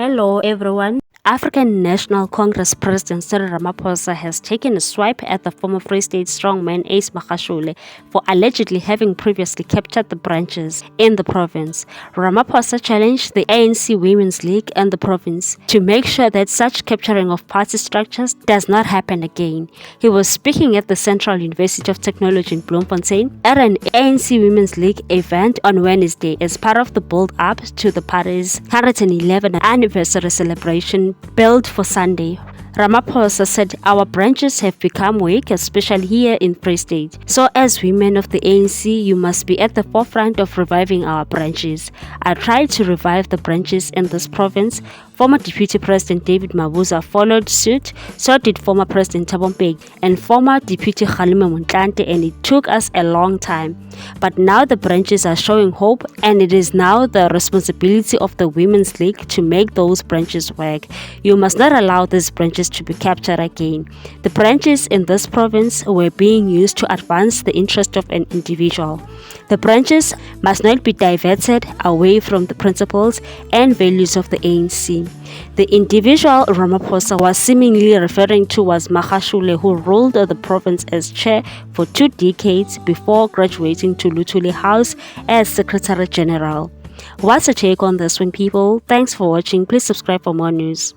Hello everyone. African National Congress President Cyril Ramaphosa has taken a swipe at the former Free State strongman Ace Magashule for allegedly having previously captured the branches in the province. Ramaphosa challenged the ANC Women's League and the province to make sure that such capturing of party structures does not happen again. He was speaking at the Central University of Technology in Bloemfontein at an ANC Women's League event on Wednesday as part of the build-up to the party's 111th anniversary celebration billed for Sunday. Ramaphosa said, "Our branches have become weak, especially here in Free State. So as women of the ANC, you must be at the forefront of reviving our branches. I tried to revive the branches in this province." Former Deputy President David Mabuza followed suit, so did former President Thabo Mbeki and former Deputy Kgalema Motlanthe, and it took us a long time. But now the branches are showing hope, and it is now the responsibility of the Women's League to make those branches work. You must not allow these branches to be captured again. The branches in this province were being used to advance the interest of an individual. The branches must not be diverted away from the principles and values of the ANC. The individual Ramaphosa was seemingly referring to was Magashule, who ruled the province as chair for 2 decades before graduating to Luthuli House as Secretary General. What's your take on this one, people? Thanks for watching. Please subscribe for more news.